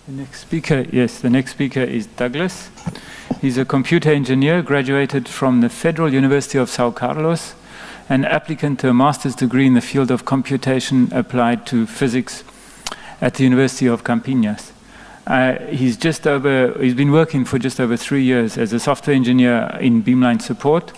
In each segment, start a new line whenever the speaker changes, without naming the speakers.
The next speaker, yes, the next speaker is Douglas. He's a computer engineer, graduated from the Federal University of São Carlos, an applicant to a master's degree in the field of computation applied to physics at the University of Campinas. He's been working for just over 3 years as a software engineer in beamline support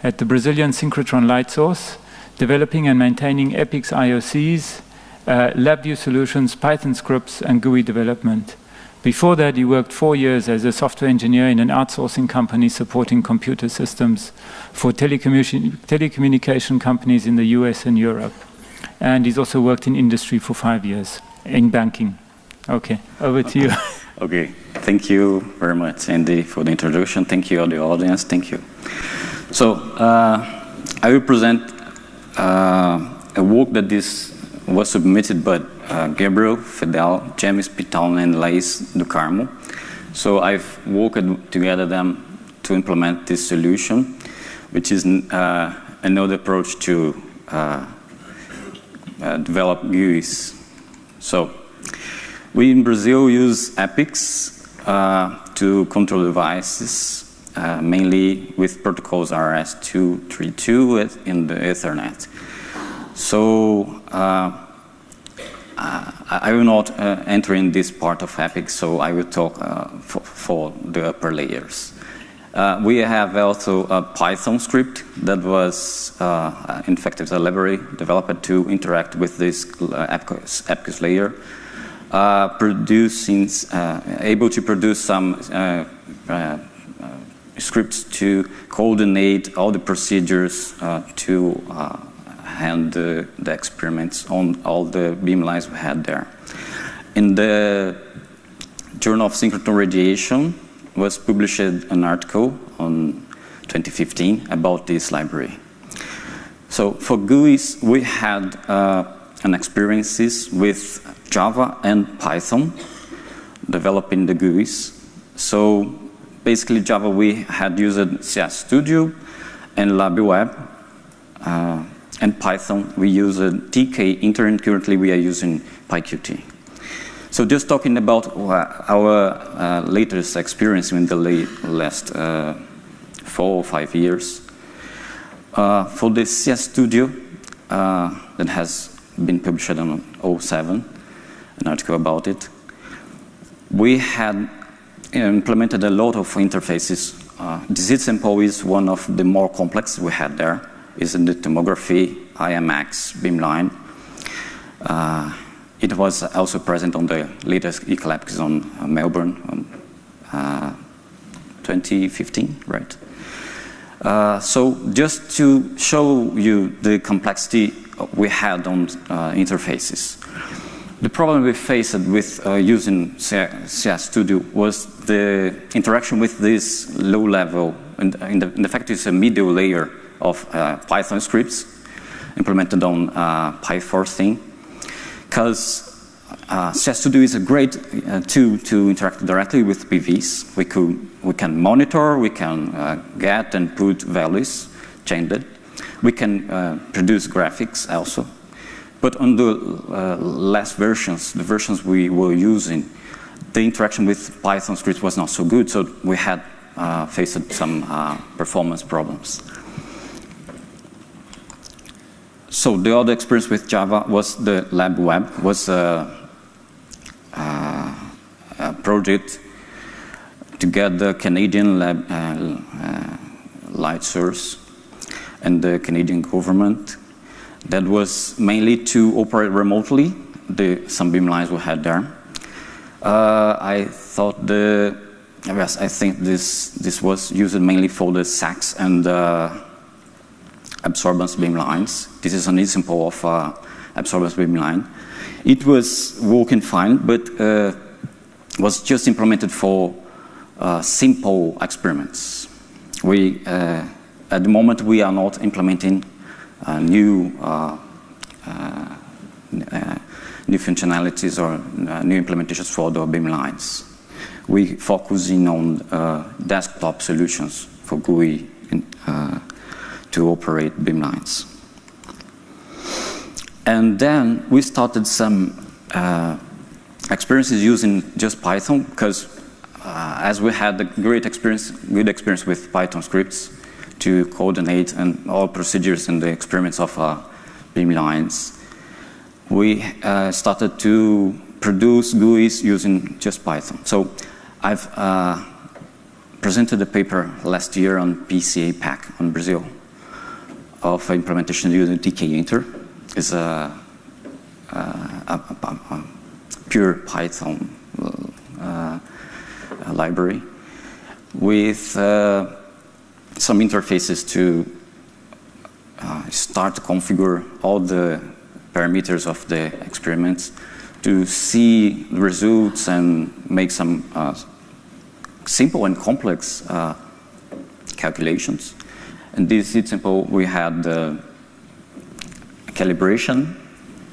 at the Brazilian synchrotron light source, developing and maintaining EPICS IOCs, LabVIEW solutions, Python scripts, and GUI development. Before that, he worked 4 years as a software engineer in an outsourcing company supporting computer systems for telecommunication companies in the US and Europe. And he's also worked in industry for 5 years, in banking. Okay, over to you.
Okay, thank you very much, Andy, for the introduction. Thank you, all the audience. Thank you. So, I will present a work that was submitted by Gabriel, Fedel, James Piton, and Laís do Carmo. So I've worked together them to implement this solution, which is another approach to develop GUIs. So we in Brazil use EPICS to control devices, mainly with protocols RS-232 in the Ethernet. So I will not enter in this part of EPICS, so I will talk for the upper layers. We have also a Python script that was, in fact, it's a library developed to interact with this EPICS layer, able to produce some scripts to coordinate all the procedures to handle the experiments on all the beamlines we had there. In the Journal of Synchrotron Radiation was published an article on 2015 about this library. So for GUIs, we had an experiences with Java and Python developing the GUIs. So basically Java, we had used CS Studio and LabWeb. And Python, we use TK Inter, and currently we are using PyQt. So just talking about our latest experience in the last 4 or 5 years. For the CS Studio, that has been published in 2007, an article about it, we had implemented a lot of interfaces. Disease sample is one of the more complex we had there. Is in the tomography IMX beamline. It was also present on the latest ICALEPCS on Melbourne 2015, right? So just to show you the complexity we had on interfaces. The problem we faced with using CS Studio was the interaction with this low level, and in fact it's a middle layer of Python scripts implemented on Py14, because CS Studio is a great tool to interact directly with PVs. We can monitor, we can get and put values, change it. We can produce graphics also. But on the last versions, the versions we were using, the interaction with Python scripts was not so good, so we had faced some performance problems. So the other experience with Java was the LabWeb, was a project to get the Canadian light source and the Canadian government. That was mainly to operate remotely some beamlines we had there. I think this was used mainly for the SACs and absorbance beamlines. This is an example of absorbance beamline. It was working fine, but was just implemented for simple experiments. At the moment, we are not implementing new functionalities or new implementations for the beamlines. We focusing on desktop solutions for GUI to operate beamlines. And then we started some experience is using just Python because as we had a good experience with Python scripts to coordinate and all procedures and the experiments of beamlines, we started to produce GUIs using just Python. So I've presented a paper last year on PCA-PAC on Brazil of implementation using tkinter. It's a pure Python library with some interfaces to start to configure all the parameters of the experiments, to see the results and make some simple and complex calculations. In this example, we had the calibration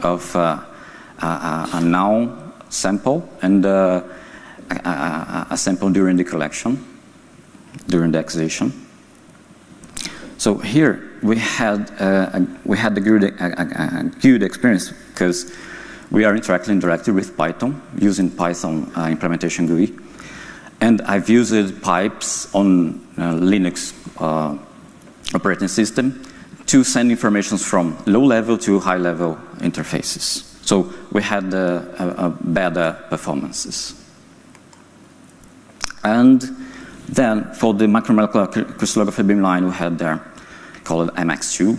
of a null sample and a sample during the collection, during the accusation. So here we had a good experience because we are interacting directly with Python using Python implementation GUI, and I've used pipes on Linux operating system to send information from low-level to high-level interfaces. So we had better performances. And then for the macromolecular crystallography beamline we had there, called MXCube.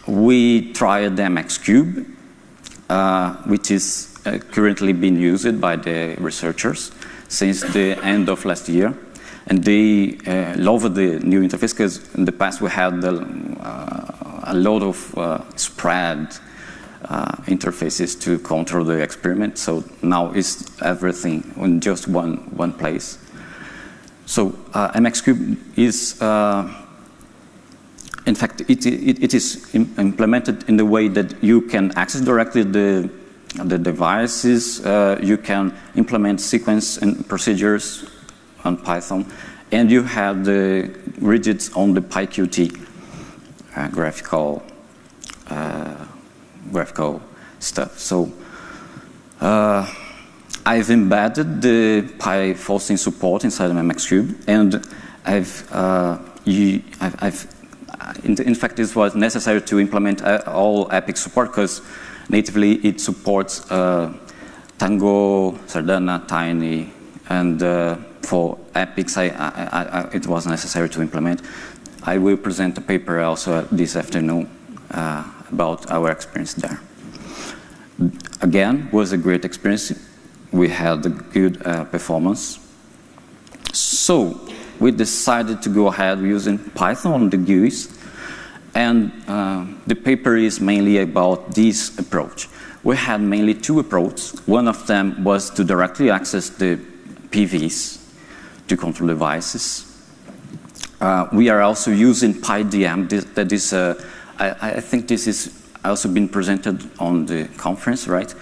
We tried the XCube, which is currently being used by the researchers since the end of last year. And they loved the new interface because in the past we had a lot of spread interfaces to control the experiment. So now it's everything in just one place. So MXCube is, in fact, it is implemented in the way that you can access directly the devices. You can implement sequence and procedures on Python, and you have the widgets on the PyQt graphical stuff. So I've embedded the PyForcing support inside of MXCube, and in fact, this was necessary to implement all EPIC support because natively it supports Tango, Sardana, Tiny, and for EPICs it was necessary to implement. I will present a paper also this afternoon about our experience there. Again, was a great experience. We had a good performance. So we decided to go ahead using Python on the GUIs, and the paper is mainly about this approach. We had mainly two approaches. One of them was to directly access the PVs to control devices. We are also using Pygeum. That is, I think this is also been presented on the conference, right?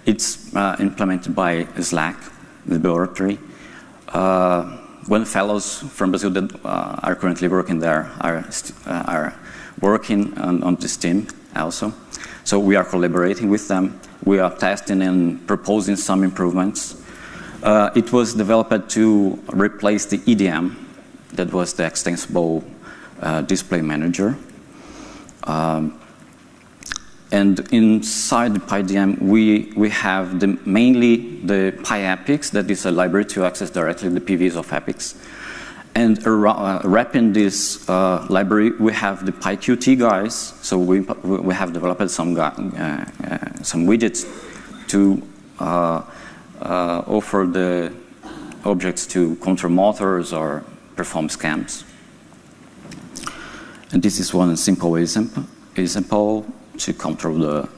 It's implemented by Slack, the laboratory. One fellows from Brazil that are currently working there are working on this team also. So we are collaborating with them. We are testing and proposing some improvements. It was developed to replace the EDM, that was the extensible display manager. And inside the Pygeum, we have mainly the PyEPICs, that is a library to access directly the PVs of EPICs. And wrapping this library, we have the PyQt guys. So we have developed some widgets to offer the objects to control motors or perform scans. And this is one simple example to control the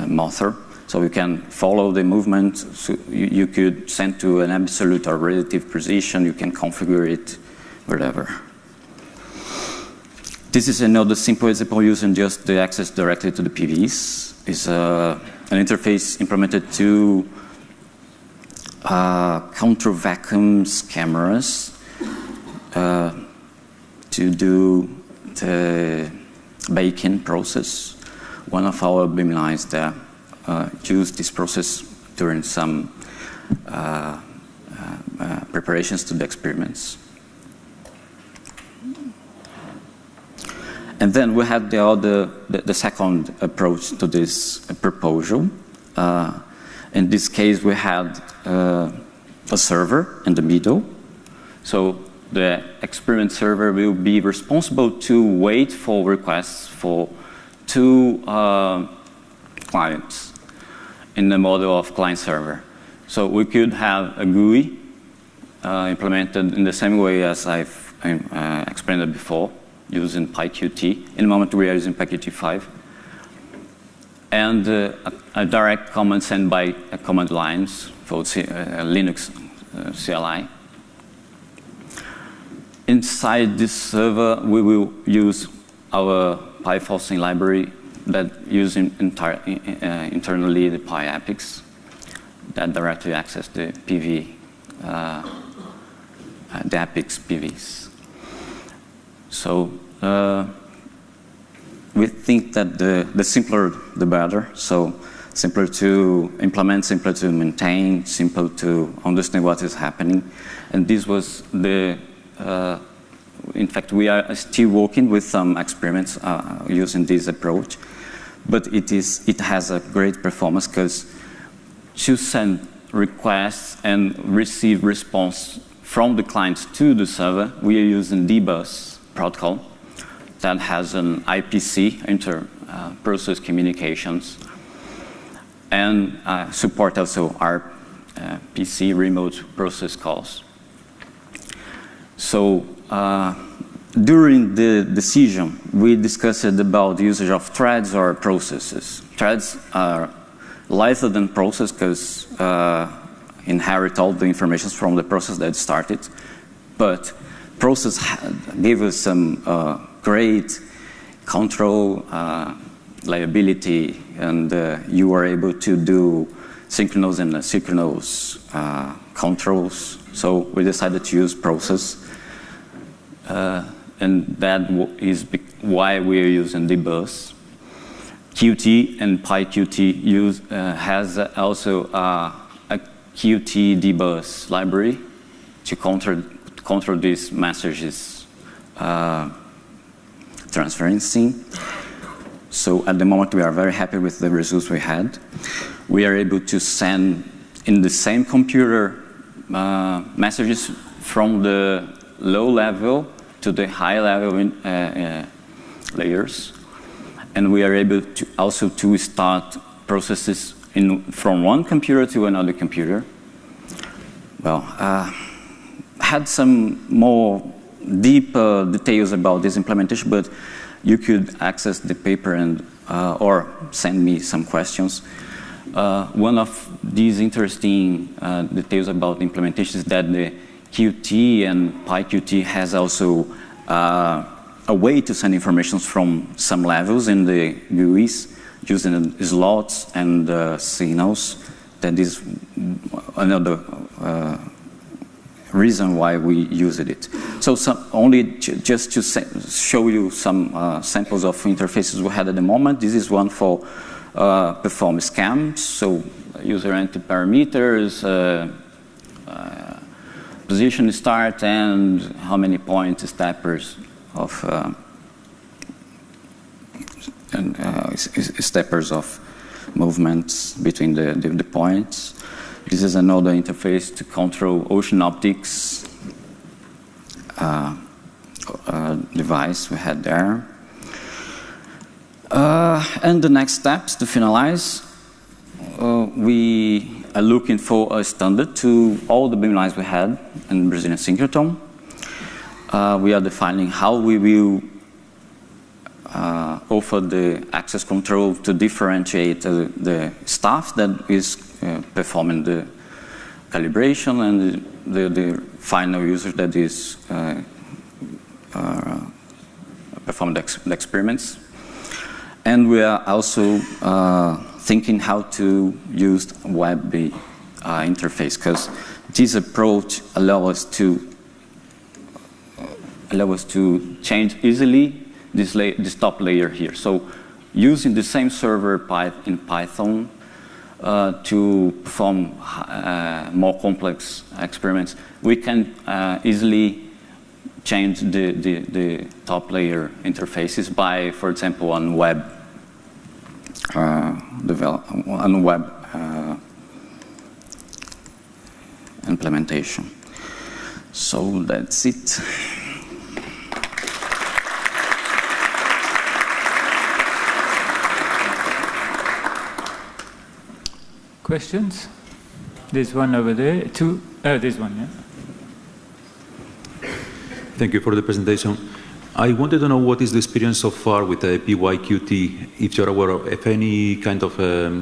motor. So you can follow the movement. So you could send to an absolute or relative position. You can configure it, whatever. This is another simple example using just the access directly to the PVs. It's an interface implemented to counter vacuums cameras to do the baking process. One of our beamlines there use this process during some preparations to the experiments. And then we had the second approach to this proposal. In this case, we had a server in the middle. So the experiment server will be responsible to wait for requests for two clients in the model of client-server. So we could have a GUI implemented in the same way as I've explained it before, using PyQt. In the moment, we are using PyQt5. And a direct command sent by command lines for Linux CLI. Inside this server, we will use our PyForcing library that uses internally the PyEpics that directly access the PV, the Epics PVs. So we think that the simpler, the better. So simpler to implement, simpler to maintain, simple to understand what is happening. And this was the, in fact, we are still working with some experiments using this approach. But it has a great performance because to send requests and receive response from the client to the server, we are using DBus protocol that has an IPC, inter-process communications, and support also RPC, remote process calls. So during the decision, we discussed about the usage of threads or processes. Threads are lighter than process because inherit all the information from the process that started, but process gave us some great control, liability, and you are able to do synchronous and asynchronous controls. So we decided to use process, and that is why we are using DBus. Qt and PyQt has also a Qt DBus library to control these messages transferencing. So at the moment, we are very happy with the results we had. We are able to send in the same computer messages from the low level to the high level layers. And we are able to also to start processes from one computer to another computer. Well, had some more deep details about this implementation, but you could access the paper and or send me some questions. One of these interesting details about the implementation is that the Qt and PyQt has also a way to send information from some levels in the GUIs using slots and signals. That is another reason why we used it. So just to show you some samples of interfaces we had at the moment. This is one for perform scans, so user entry parameters, position start, and how many points steppers of steppers of movements between the points. This is another interface to control ocean optics device we had there. And the next steps to finalize, we are looking for a standard to all the beamlines we had in Brazilian synchrotron. We are defining how we will offer the access control to differentiate the staff that is performing the calibration and the final user that is performing the experiments. And we are also thinking how to use web interface, because this approach allows us to change easily this top layer here. So using the same server in Python, to perform more complex experiments, we can easily change the top layer interfaces by, for example, on web implementation. So that's it.
Questions? There's one over there. There's one, yeah.
Thank you for the presentation. I wanted to know what is the experience so far with PYQT, if you're aware of any kind of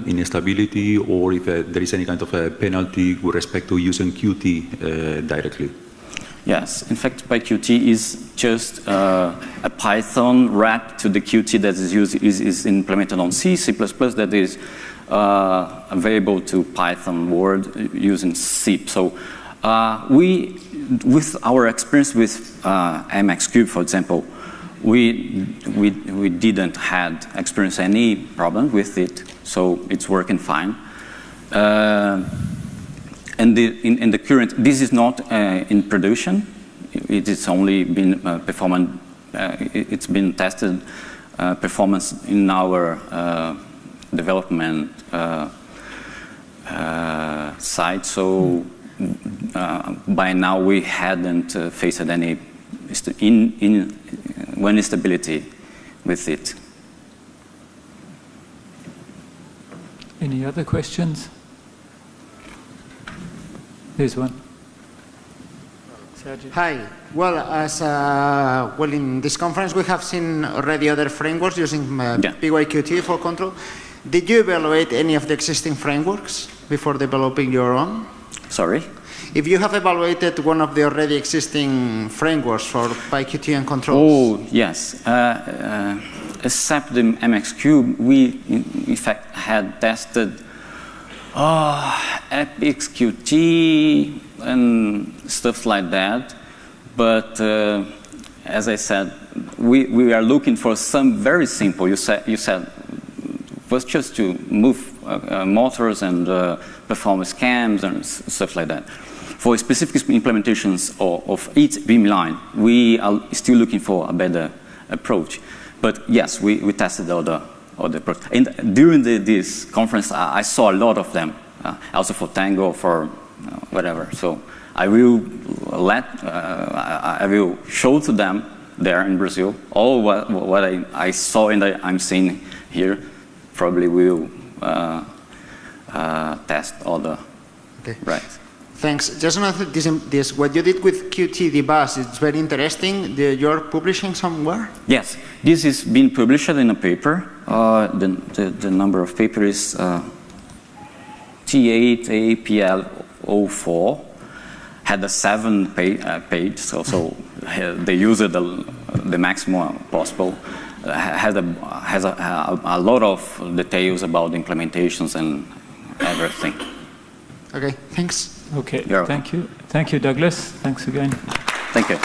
instability or if there is any kind of penalty with respect to using Qt directly.
Yes, in fact, PyQt is just a Python wrap to the Qt that is implemented on C, C++, that is available to Python word using C. So with our experience with XCube, for example, we didn't had experience any problem with it, so it's working fine. And in the current, this is not in production. It is only been performing. It's been tested performance in our development side. So by now we hadn't faced any instability with it.
Any other questions? There's one. Sergio.
Hi. Well, well, in this conference we have seen already other frameworks using PYQT for control. Did you evaluate any of the existing frameworks before developing your own? Sorry? If you have evaluated one of the already existing frameworks for PyQt and controls.
Oh, yes. Except the XCube, we in fact had tested XQt and stuff like that, but as I said, we are looking for some very simple. You said was just to move motors and perform scans and stuff like that. For specific implementations of each beamline, we are still looking for a better approach. But yes, we tested all the approach. And during this conference, I saw a lot of them, also for Tango, for whatever. So I will I will show to them there in Brazil all what I saw and I'm seeing here. Probably will test all the right.
Thanks. Just another this what you did with Qt debus. It's very interesting. You're publishing somewhere?
Yes, this is being published in a paper. The number of paper is THAPL04. Had a 7 page, so they used the maximum possible. Has a lot of details about the implementations and everything.
Okay, thanks.
Okay, thank you. Thank you, Douglas. Thanks again.
Thank you.